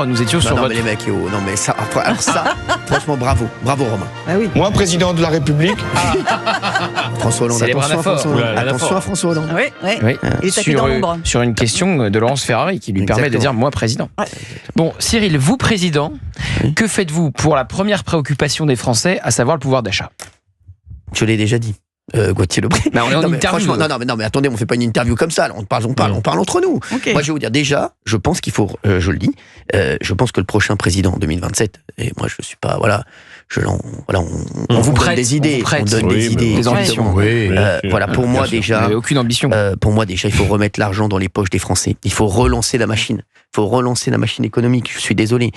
Nous étions sur non, votre... mais les mecs, non mais ça, alors ça, franchement, bravo Romain. Ah oui. Moi, président de la République. François Hollande, C'est les bras attention à forts. François Hollande. Oula, Attention à François Hollande. Oui, oui. Oui. Il est tapis dans l'ombre. Sur une question de Laurence Ferrari qui lui permet de dire moi président. Ouais. Bon, Cyril, vous président, que faites-vous pour la première préoccupation des Français, à savoir le pouvoir d'achat? Je l'ai déjà dit. Gauthier Lebret. Mais on est en Non, mais interview. franchement, non mais attendez, on fait pas une interview comme ça. Là, on parle entre nous. Ok. Moi, je vais vous dire déjà, je pense qu'il faut, je le dis, je pense que le prochain président en 2027, et moi je suis pas, voilà, on vous donne des idées, on donne des idées, des ambitions. Oui, voilà, pour moi Vous déjà, n'avez aucune ambition. pour moi déjà, il faut remettre l'argent dans les poches des Français. Il faut relancer la machine. Il faut relancer la machine économique. Je suis désolé.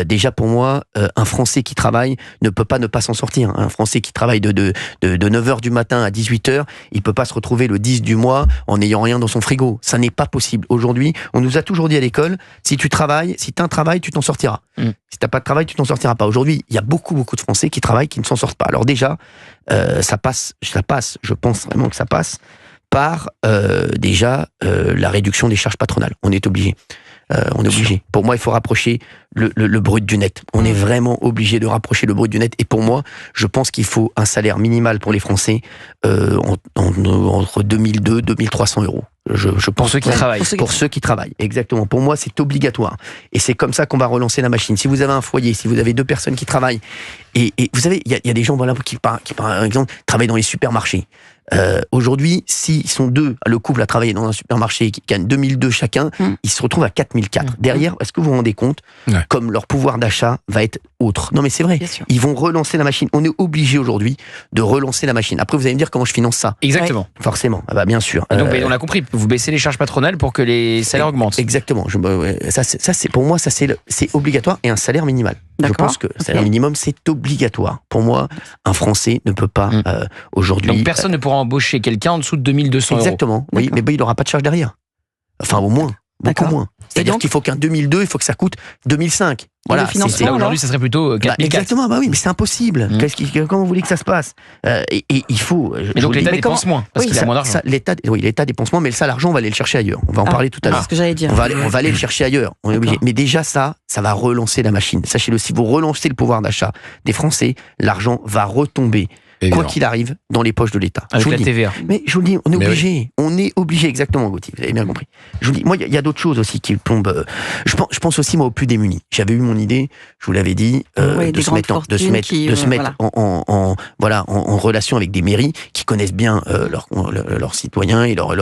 Déjà pour moi, un Français qui travaille ne peut pas ne pas s'en sortir. Un Français qui travaille de 9h du matin à 18h, il peut pas se retrouver le 10 du mois en n'ayant rien dans son frigo. Ça n'est pas possible. Aujourd'hui, on nous a toujours dit à l'école, si tu travailles, si tu as un travail, tu t'en sortiras. Si t'as pas de travail, tu t'en sortiras pas. Aujourd'hui, il y a beaucoup de Français qui travaillent, qui ne s'en sortent pas. Alors déjà, ça passe, je pense vraiment que ça passe par déjà la réduction des charges patronales. On est obligé. Pour moi, il faut rapprocher le brut du net. On est vraiment obligé de rapprocher le brut du net. Et pour moi, je pense qu'il faut un salaire minimal pour les Français entre 2002 et 2300 euros. Je pense Pour ceux qui travaillent. Pour ceux qui travaillent, exactement. Pour moi, c'est obligatoire. Et c'est comme ça qu'on va relancer la machine. Si vous avez un foyer, si vous avez 2 personnes qui travaillent, et vous savez, il y a des gens voilà, qui, par exemple, travaillent dans les supermarchés. Aujourd'hui, s'ils sont 2, le couple à travailler dans un supermarché qui gagne 2002 chacun, ils se retrouvent à 4004. Derrière, est-ce que vous vous rendez compte comme leur pouvoir d'achat va être autre? Non mais c'est vrai, ils vont relancer la machine. On est obligé aujourd'hui de relancer la machine. Après, vous allez me dire comment je finance ça. Exactement. Ouais, forcément, bien sûr. Et donc, on l'a compris, vous baissez les charges patronales pour que les salaires augmentent. Exactement. Ça, c'est pour moi, c'est obligatoire, et un salaire minimal. Je pense que le salaire minimum, c'est obligatoire. Pour moi, un Français ne peut pas aujourd'hui... Donc personne ne pourra embaucher quelqu'un en dessous de 2200 euros. Exactement, oui, mais il n'aura pas de charge derrière. Enfin, au moins, beaucoup moins. C'est-à-dire qu'il faut qu'un 2002, il faut que ça coûte 2005. Voilà, là aujourd'hui, ça serait plutôt 4004. Exactement, oui, mais c'est impossible. Comment vous voulez que ça se passe? Et il faut... Et donc l'État dépense moins, parce qu'il a moins d'argent. L'État dépense moins, mais ça, l'argent, on va aller le chercher ailleurs. On va en parler tout à l'heure. C'est ce que j'allais dire. On va aller le chercher ailleurs. On est obligé. Mais déjà, ça va relancer la machine. Sachez-le, si vous relancez le pouvoir d'achat des Français, l'argent va retomber. Quoi qu'il arrive, dans les poches de l'État. Avec la TVA. Mais je vous le dis, on est obligé. Oui. On est obligé, exactement, Gauthier. Vous avez bien compris. Je vous le dis, moi, il y a d'autres choses aussi qui tombent. Je pense aussi, moi, aux plus démunis. J'avais eu mon idée, je vous l'avais dit, de se mettre en relation avec des mairies qui connaissent bien leurs citoyens et leurs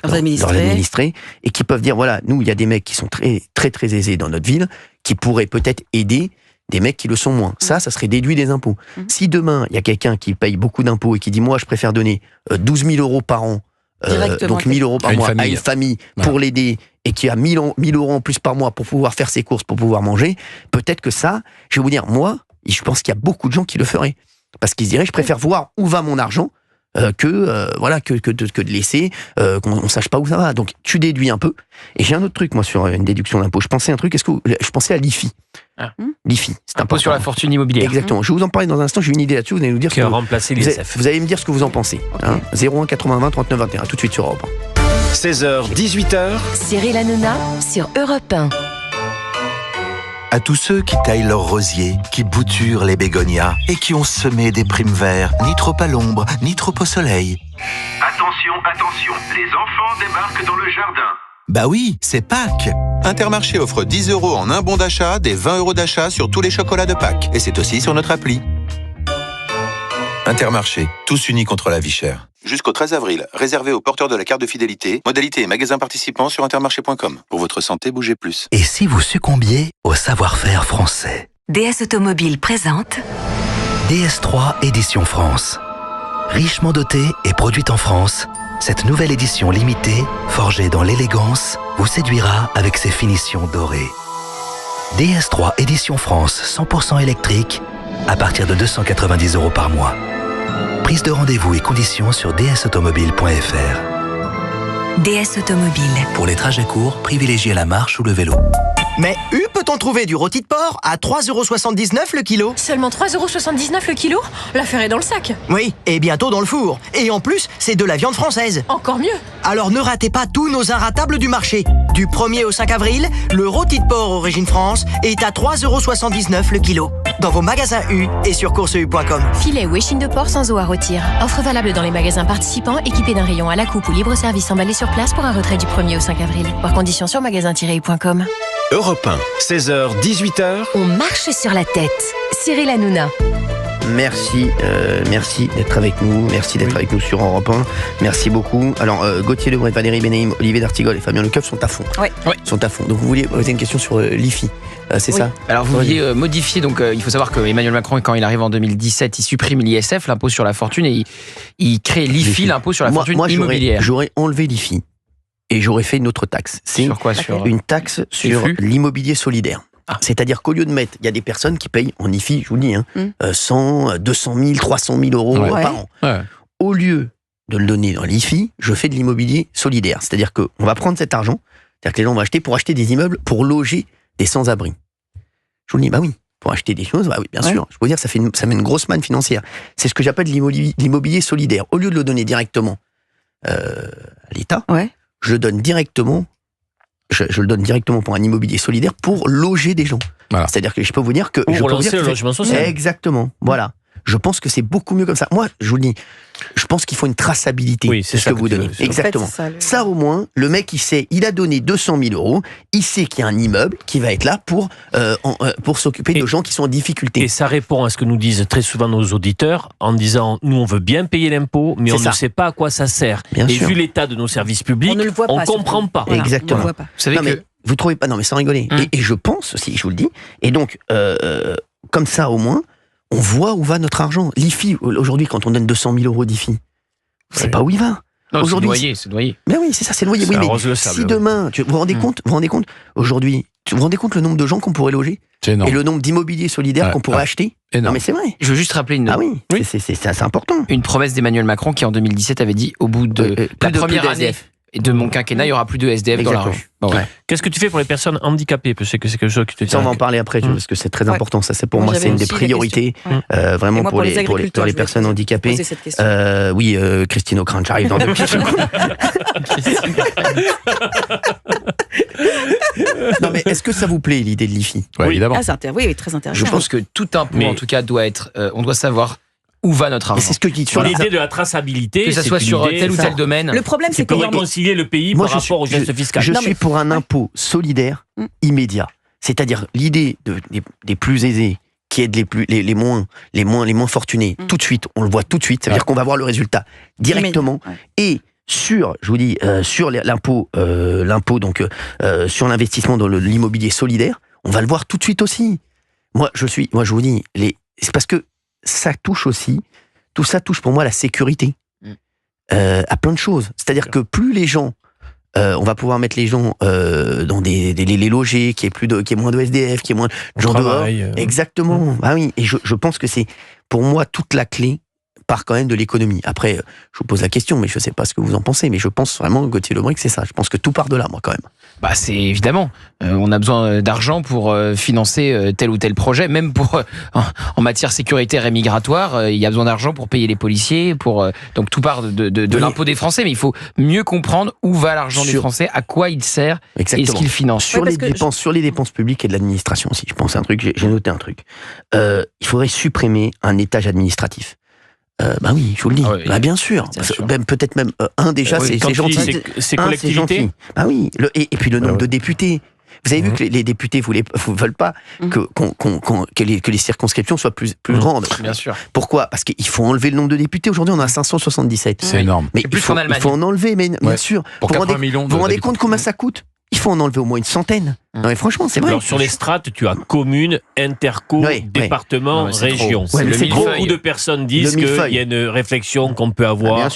administrés, et qui peuvent dire, voilà, nous, il y a des mecs qui sont très, très, très aisés dans notre ville, qui pourraient peut-être aider des mecs qui le sont moins. Ça serait déduit des impôts. Si demain, il y a quelqu'un qui paye beaucoup d'impôts et qui dit, moi, je préfère donner 12 000 euros par an, donc 1 000 euros par mois à une famille pour l'aider, et qui a 1 000 euros en plus par mois pour pouvoir faire ses courses, pour pouvoir manger, peut-être que ça, je vais vous dire, moi, je pense qu'il y a beaucoup de gens qui le feraient. Parce qu'ils se diraient, je préfère voir où va mon argent, que de laisser qu'on ne sache pas où ça va. Donc tu déduis un peu. Et j'ai un autre truc moi sur une déduction d'impôt. Je pensais à l'IFI. L'IFI, c'est impôt sur la fortune immobilière. Exactement. Je vais vous en parler dans un instant. J'ai une idée là-dessus. Vous allez nous dire remplacer l'ISF. Vous allez me dire ce que vous en pensez. 01 80 20 39 21. Tout de suite sur Europe 1. 16h, 18h. Cyril Hanouna sur Europe 1. À tous ceux qui taillent leurs rosiers, qui bouturent les bégonias et qui ont semé des primes verts, ni trop à l'ombre, ni trop au soleil. Attention, attention, les enfants débarquent dans le jardin. Bah oui, c'est Pâques. Intermarché offre 10 € en un bon d'achat, des 20 € d'achat sur tous les chocolats de Pâques. Et c'est aussi sur notre appli. Intermarché, tous unis contre la vie chère. Jusqu'au 13 avril, réservé aux porteurs de la carte de fidélité. Modalité et magasins participants sur intermarché.com. Pour votre santé, bougez plus. Et si vous succombiez au savoir-faire français? DS Automobile présente DS3 Édition France. Richement dotée et produite en France, cette nouvelle édition limitée, forgée dans l'élégance, vous séduira avec ses finitions dorées. DS3 Édition France 100% électrique, à partir de 290 € par mois. Prise de rendez-vous et conditions sur dsautomobile.fr. DS Automobile. Pour les trajets courts, privilégiez la marche ou le vélo. Mais U peut peut-on trouver du rôti de porc à 3,79 € le kilo? Seulement 3,79 € le kilo? L'affaire est dans le sac. Oui, et bientôt dans le four. Et en plus, c'est de la viande française. Encore mieux. Alors ne ratez pas tous nos inratables du marché. Du 1er au 5 avril, le rôti de porc Origine France est à 3,79 € le kilo. Dans vos magasins U et sur courseu.com. Filet ou échine de porc sans eau à rôtir. Offre valable dans les magasins participants équipés d'un rayon à la coupe ou libre service emballé sur place pour un retrait du 1er au 5 avril. Voir conditions sur magasin-u.com. Europe 1, 16h, 18h. On marche sur la tête. Cyril Hanouna. Merci d'être avec nous. Merci d'être avec nous sur Europe 1. Merci beaucoup. Alors, Gauthier Lebret, Valérie Benaïm, Olivier d'Artigol et Fabien Lecoeuf sont à fond. Ouais. Sont à fond. Donc, vous vouliez poser une question sur l'IFI. C'est ça? Alors, vous vouliez modifier. Donc, il faut savoir que Emmanuel Macron, quand il arrive en 2017, il supprime l'ISF, l'impôt sur la fortune, et il crée l'IFI, l'impôt sur la fortune immobilière. J'aurais enlevé l'IFI et j'aurais fait une autre taxe. C'est sur quoi? Sur une taxe sur l'immobilier solidaire. C'est-à-dire qu'au lieu de mettre, il y a des personnes qui payent en IFI, je vous le dis, 100, 200 000, 300 000 euros par an. Ouais. Au lieu de le donner dans l'IFI, je fais de l'immobilier solidaire. C'est-à-dire qu'on va prendre cet argent, c'est-à-dire que les gens vont acheter pour acheter des immeubles, pour loger des sans-abri. Je vous le dis, bah oui, pour acheter des choses, bah oui, bien sûr. Je peux vous dire, ça met une grosse manne financière. C'est ce que j'appelle l'immobilier solidaire. Au lieu de le donner directement à l'État, je le donne directement. Je le donne directement pour un immobilier solidaire pour loger des gens. Voilà. C'est-à-dire que je peux vous dire que... Pour relancer le logement social. Exactement, voilà. Je pense que c'est beaucoup mieux comme ça. Moi, je vous le dis, je pense qu'il faut une traçabilité de ce que vous donnez. Exactement. En fait, ça, au moins, le mec, il sait, il a donné 200 000 euros, il sait qu'il y a un immeuble qui va être là pour s'occuper de gens qui sont en difficulté. Et ça répond à ce que nous disent très souvent nos auditeurs, en disant, nous, on veut bien payer l'impôt, mais on ne sait pas à quoi ça sert. Bien sûr. Vu l'état de nos services publics, on ne comprend pas. Voilà, exactement. Vous savez que... Vous trouvez pas? Non, mais sans rigoler. Et je pense aussi, je vous le dis, et donc, comme ça, au moins, on voit où va notre argent. L'IFI, aujourd'hui, quand on donne 200 000 euros d'IFI, on ne sait pas où il va. Non, aujourd'hui, c'est noyé. Mais oui, c'est ça, c'est noyé. Oui, mais si demain, vous vous rendez compte, aujourd'hui, vous vous rendez compte le nombre de gens qu'on pourrait loger et le nombre d'immobiliers solidaires qu'on pourrait acheter? Non, mais c'est vrai. Je veux juste rappeler c'est important. Une promesse d'Emmanuel Macron qui, en 2017, avait dit, au bout de la première année de mon quinquennat, il n'y aura plus de SDF dans la rue. Bon, qu'est-ce que tu fais pour les personnes handicapées? Parce que c'est quelque chose qui te tient. Ça, on va en parler après, parce que c'est très important. Ça, c'est pour moi, c'est une des priorités, vraiment pour les personnes handicapées. Oui, Christine O'Krent, j'arrive dans 2 petites secondes. Non, mais est-ce que ça vous plaît, l'idée de l'IFI? Oui, évidemment. Oui, très intéressant. Je pense que tout impôt, en tout cas, doit être. On doit savoir où va notre argent. C'est ce que je dis. Sur l'idée de la traçabilité, que ça soit sur tel ou tel domaine. Le problème, c'est qu'on va réconcilier le pays par rapport au geste fiscal. Je suis pour un impôt solidaire immédiat. C'est-à-dire l'idée des plus aisés qui aident les moins fortunés tout de suite. On le voit tout de suite. Ça veut dire qu'on va voir le résultat directement. Et sur, je vous dis, sur l'impôt donc sur l'investissement dans l'immobilier solidaire, on va le voir tout de suite aussi. Moi, je vous dis, c'est parce que ça touche aussi, tout ça touche pour moi à la sécurité, à plein de choses. C'est-à-dire que plus les gens, on va pouvoir mettre les gens dans les logés, qu'il y ait moins de SDF, qu'il y ait moins de gens dehors. Exactement. Ah oui. Et je pense que c'est pour moi toute la clé part quand même de l'économie. Après, je vous pose la question, mais je ne sais pas ce que vous en pensez, mais je pense vraiment, Gauthier Lebret, que c'est ça. Je pense que tout part de là, moi, quand même. Bah, c'est évidemment. On a besoin d'argent pour financer tel ou tel projet, même pour en matière sécuritaire et migratoire. Il y a besoin d'argent pour payer les policiers, donc tout part de l'impôt des Français, mais il faut mieux comprendre où va l'argent des Français, à quoi il sert et ce qu'il finance. Sur les dépenses publiques et de l'administration aussi. Je pense j'ai noté un truc. Il faudrait supprimer un étage administratif. Bah oui, je vous le dis. Bien sûr. Peut-être même déjà, c'est gentil. C'est collectivité. Ah oui. Et puis le nombre de députés. Vous avez vu que les députés veulent pas que les circonscriptions soient plus grandes. Bien sûr. Pourquoi? Parce qu'il faut enlever le nombre de députés. Aujourd'hui, on a 577. C'est énorme. Mais il faut en enlever, mais bien sûr. Pour 80 millions. Vous vous rendez compte combien ça coûte? Il faut en enlever au moins une centaine. Non mais franchement, c'est vrai. Alors sur les strates, tu as commune, interco, département, région. Beaucoup de personnes disent qu'il y a une réflexion qu'on peut avoir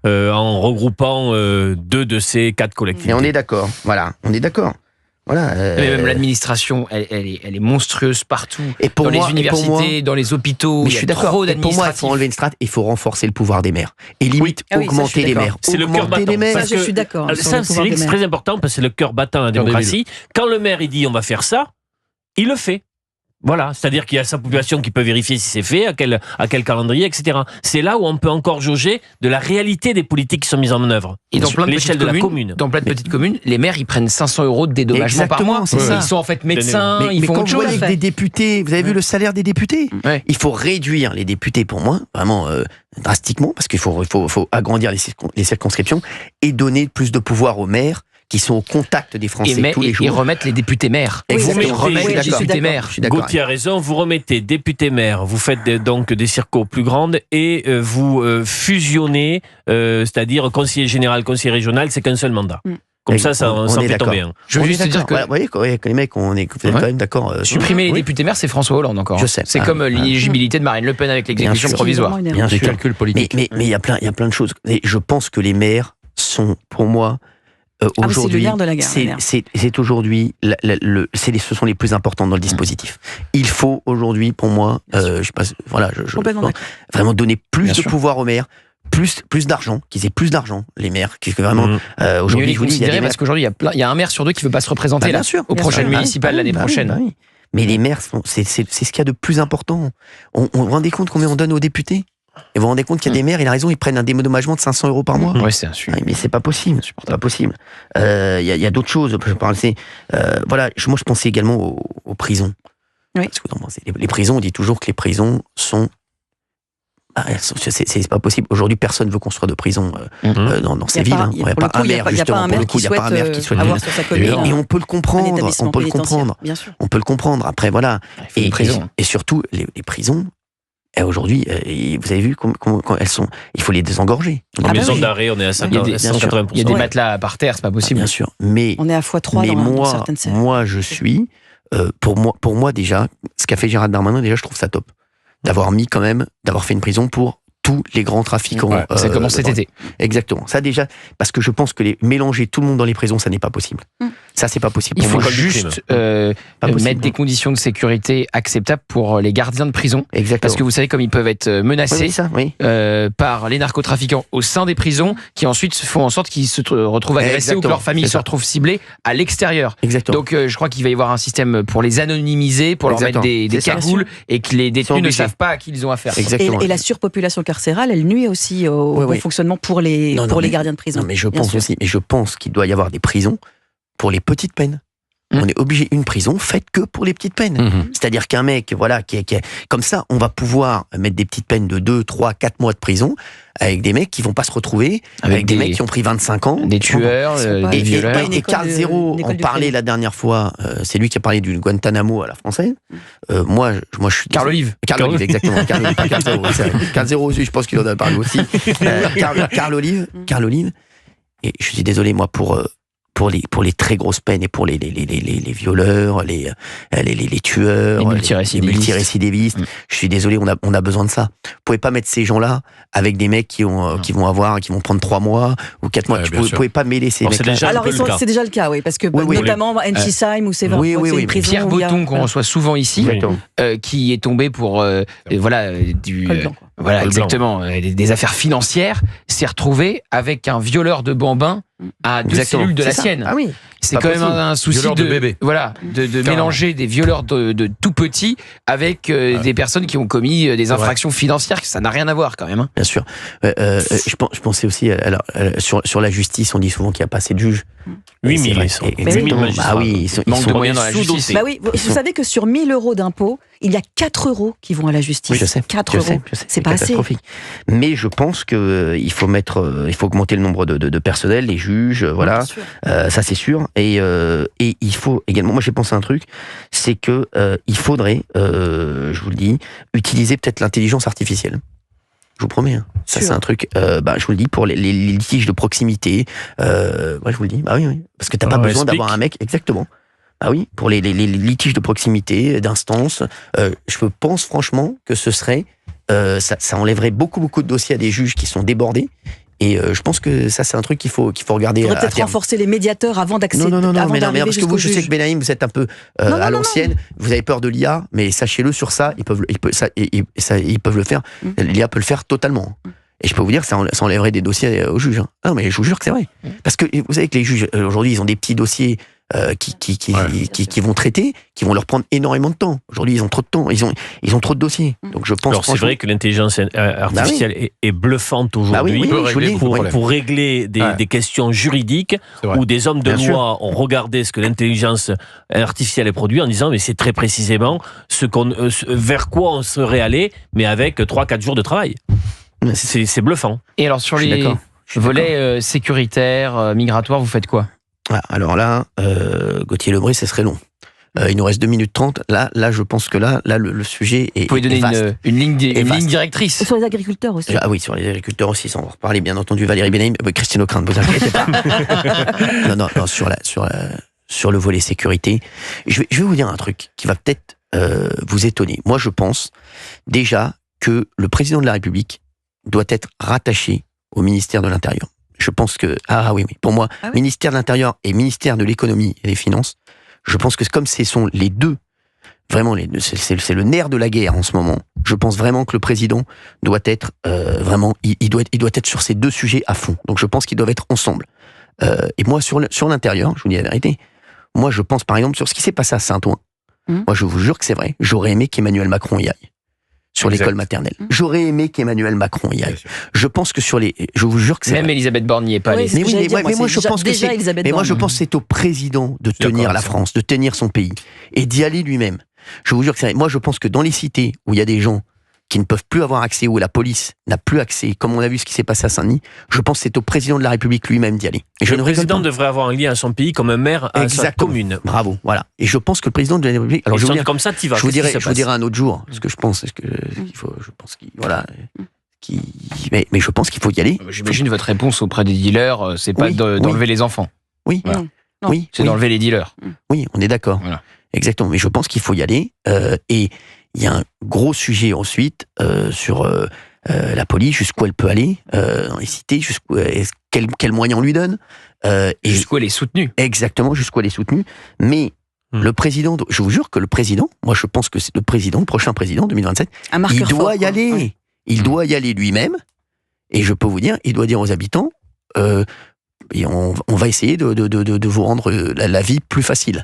en regroupant 2 de ces 4 collectivités. Et on est d'accord. Voilà, on est d'accord. Voilà, mais même l'administration, elle est monstrueuse partout. Et dans les universités, dans les hôpitaux, mais je suis d'accord. Pour moi, il faut enlever une strate et il faut renforcer le pouvoir des maires. Et limite, augmenter les maires. C'est le cœur battant. Je suis d'accord. Ça, c'est très important parce que c'est le cœur battant de la démocratie. Quand le maire, il dit on va faire ça, il le fait. Voilà, c'est-à-dire qu'il y a sa population qui peut vérifier si c'est fait, à quel calendrier, etc. C'est là où on peut encore jauger de la réalité des politiques qui sont mises en œuvre. Et dans plein de petites communes, dans plein de petites communes, les maires ils prennent 500 € de dédommagement par mois. C'est ça. Ils sont en fait médecins, ils font quand autre vous chose. voyez des députés, vous avez vu le salaire des députés ? Il faut réduire les députés pour moi, vraiment drastiquement, parce qu'il faut agrandir les circonscriptions et donner plus de pouvoir aux maires qui sont au contact des Français tous les jours. Et remettre les députés maires. Gauthier a raison, vous remettez députés maires, vous faites donc des circos plus grandes et vous fusionnez, c'est-à-dire conseiller général, conseiller régional, c'est qu'un seul mandat. Comme ça fait tomber un. Je veux juste dire que... Vous voyez, les mecs, vous êtes quand même d'accord. Supprimer les députés maires, c'est François Hollande encore. Je sais. C'est comme l'éligibilité de Marine Le Pen avec l'exécution provisoire. Bien sûr. Calcul politique. Mais il y a plein de choses. Et je pense que les maires sont, pour moi, aujourd'hui, c'est aujourd'hui, ce sont les plus importants dans le dispositif. Il faut aujourd'hui, pour moi, vraiment donner plus de pouvoir aux maires, plus d'argent, qu'ils aient plus d'argent, les maires, qui vraiment aujourd'hui, je vous dis, parce qu'aujourd'hui il y a un maire sur deux qui veut pas se représenter aux prochaines municipales l'année prochaine. Mais les maires, c'est ce qu'il y a de plus important. On vous rendez compte combien on donne aux députés ? Et vous vous rendez compte qu'il y a des maires, il a raison, ils prennent un dédommagement de 500 € par mois. Oui, c'est insultant. Mais c'est pas possible. C'est pas possible. Il y a d'autres choses. Je parle, moi, je pensais également aux prisons. Oui. Parce que les prisons, on dit toujours que les prisons sont. C'est pas possible. Aujourd'hui, personne ne veut construire de prison dans ces villes. Il n'y a pas un maire, justement. Pour le coup, il n'y a pas un maire qui souhaite avoir sur sa commune. Et on peut le comprendre. On peut le comprendre. On peut le comprendre. Après, voilà. Et surtout, les prisons. Et aujourd'hui, vous avez vu comment elles sont. Il faut les désengorger. En maison d'arrêt, on est à 180%. Il y a des matelas par terre, c'est pas possible. Bien sûr. Mais on est à x3 dans certaines séries. Moi, je suis. Pour moi, déjà, ce qu'a fait Gérald Darmanin, déjà, je trouve ça top. D'avoir fait une prison pour tous les grands trafiquants. Ça commence cet été. Exactement. Ça déjà, parce que je pense que mélanger tout le monde dans les prisons, ça n'est pas possible. Ça, c'est pas possible. Il faut juste mettre des conditions de sécurité acceptables pour les gardiens de prison. Exactement. Parce que vous savez comme ils peuvent être menacés par les narcotrafiquants au sein des prisons, qui ensuite font en sorte qu'ils se retrouvent agressés ou que leur famille se retrouve ciblée à l'extérieur. Exactement. Donc je crois qu'il va y avoir un système pour les anonymiser, pour leur mettre des cagoules et que les détenus ne savent pas à qui ils ont affaire. Exactement. Et la surpopulation carcérale, elle nuit aussi au bon fonctionnement pour les gardiens de prison. Non, mais je pense qu'il doit y avoir des prisons pour les petites peines. On est obligé une prison faite que pour les petites peines. C'est-à-dire qu'un mec, comme ça, on va pouvoir mettre des petites peines de 2, 3, 4 mois de prison avec des mecs qui vont pas se retrouver, avec des mecs qui ont pris 25 ans. Des tueurs, des violeurs. Et Carl Zéro en parlait la dernière fois, c'est lui qui a parlé du Guantanamo à la française. Moi, je suis... Carl Olive. Carl Olive, exactement. Carl Zéro, je pense qu'il en a parlé aussi. Carl Olive. Et je suis désolé, moi, pour les très grosses peines et pour les violeurs, les tueurs, les multirécidivistes. Je suis désolé, on a besoin de ça. Vous pouvez pas mettre ces gens-là avec des mecs qui vont prendre 3 mois ou 4 mois. Vous pouvez pas mêler ces mecs-là. Alors c'est déjà le cas, oui, parce que notamment Ensisheim ou Sévères, c'est une prison. Pierre Botton qu'on reçoit souvent ici, qui est tombé pour exactement, des affaires financières, s'est retrouvé avec un violeur de bambins à 2 cellules de la sienne. Ah oui. C'est quand même un souci de mélanger des violeurs de tout petits avec des personnes qui ont commis des infractions financières, que ça n'a rien à voir quand même. Hein. Bien sûr. Je pensais aussi, sur la justice, on dit souvent qu'il n'y a pas assez de juges. 8 000. Ils manquent de moyens dans la justice. Vous savez que sur 1 000 € d'impôts, il y a 4 € qui vont à la justice. Oui, je sais. 4 €. C'est pas assez. Mais je pense qu'il faut augmenter le nombre de personnel, les juges, voilà. Ça c'est sûr. Et il faut également, moi j'ai pensé à un truc, c'est que il faudrait, je vous le dis, utiliser peut-être l'intelligence artificielle. Je vous promets. Hein. Ça c'est un truc, je vous le dis, pour les litiges de proximité. Je vous le dis. Oui. Parce que t'as pas besoin d'avoir un mec, exactement. Ah oui, pour les litiges de proximité, d'instance, je pense franchement que ce serait, ça enlèverait beaucoup de dossiers à des juges qui sont débordés. Et je pense que ça, c'est un truc qu'il faut regarder. Il faudrait peut-être renforcer les médiateurs avant d'accéder. Non, mais parce que vous, je sais que Benaïm, vous êtes un peu à l'ancienne. Vous avez peur de l'IA, mais sachez-le sur ça, ils peuvent le faire. L'IA peut le faire totalement. Et je peux vous dire que ça enlèverait des dossiers aux juges. Non, mais je vous jure que c'est vrai. Parce que vous savez que les juges, aujourd'hui, ils ont des petits dossiers qui vont traiter, qui vont leur prendre énormément de temps. Aujourd'hui, ils ont trop de temps, ils ont trop de dossiers. Donc je pense. Alors c'est vrai que l'intelligence artificielle est bluffante aujourd'hui pour régler des questions juridiques où des hommes de loi ont regardé ce que l'intelligence artificielle a produit en disant mais c'est très précisément vers quoi on serait allé, mais avec 3-4 jours de travail. C'est bluffant. Et alors sur les volets sécuritaires, migratoires, vous faites quoi ? Alors là, Gauthier Lebret, ce serait long. Il nous reste 2 minutes 30. Là, je pense que là le sujet est. Vous pouvez donner vaste. une ligne directrice. Sur les agriculteurs aussi. Ah oui, sur les agriculteurs aussi, sans en reparler, bien entendu. Valérie Benaïm, Christine Ockrent, ne vous inquiétez pas. non, sur le volet sécurité, je vais vous dire un truc qui va peut-être vous étonner. Moi, je pense déjà que le président de la République doit être rattaché au ministère de l'Intérieur. Je pense que, oui, pour moi, ministère de l'Intérieur et ministère de l'Économie et des Finances, je pense que comme ce sont les deux, vraiment, c'est le nerf de la guerre en ce moment, je pense vraiment que le président doit être il doit être sur ces deux sujets à fond. Donc je pense qu'ils doivent être ensemble. Et moi, sur l'Intérieur, je vous dis la vérité, moi je pense par exemple sur ce qui s'est passé à Saint-Ouen. Moi je vous jure que c'est vrai, j'aurais aimé qu'Emmanuel Macron y aille. Sur l'école maternelle. J'aurais aimé qu'Emmanuel Macron y aille. Je pense que je vous jure que c'est même vrai. Elisabeth Borne n'y est pas allée. Mais moi je pense que c'est au président de tenir la France, de tenir son pays et d'y aller lui-même. Je vous jure que c'est vrai. Moi je pense que dans les cités où il y a des gens qui ne peuvent plus avoir accès, où la police n'a plus accès, comme on a vu ce qui s'est passé à Saint-Denis, je pense que c'est au président de la République lui-même d'y aller. Et le président devrait avoir un lien à son pays comme un maire à sa commune. Bravo, voilà. Et je pense que le président de la République... Alors je comme ça, tu vas. Je vous dirai un autre jour, ce que je pense. Mais je pense qu'il faut y aller. J'imagine votre réponse auprès des dealers, c'est pas d'enlever les enfants. Oui. Voilà. Oui. C'est d'enlever les dealers. Oui, on est d'accord. Voilà. Exactement. Mais je pense qu'il faut y aller. Et il y a un gros sujet ensuite sur la police, jusqu'où elle peut aller dans les cités, quels moyens on lui donne. Et jusqu'où elle est soutenue. Exactement, jusqu'où elle est soutenue. Mais le président, je vous jure que le président, moi je pense que c'est le prochain président 2027, il doit y aller. Ouais. Il doit y aller lui-même. Et je peux vous dire, il doit dire aux habitants, on va essayer de vous rendre la vie plus facile.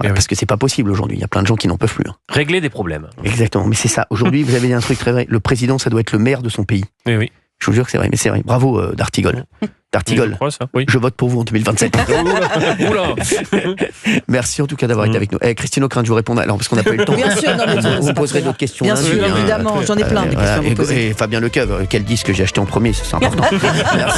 Voilà, parce que c'est pas possible aujourd'hui. Il y a plein de gens qui n'en peuvent plus. Régler des problèmes. Exactement. Mais c'est ça. Aujourd'hui, vous avez dit un truc très vrai. Le président, ça doit être le maire de son pays. Oui. Je vous jure que c'est vrai. Mais c'est vrai. Bravo, D'Artigol. D'Artigol. Je vote pour vous en 2027. Oula. Merci en tout cas d'avoir été avec nous. Christine Ockrent, je vous réponds alors parce qu'on n'a pas eu le temps. Bien sûr, vous poserez d'autres questions. Bien sûr, évidemment. J'en ai plein de questions à vous poser. Et Fabien Lecoeuvre, quel disque j'ai acheté en premier, c'est important. Merci.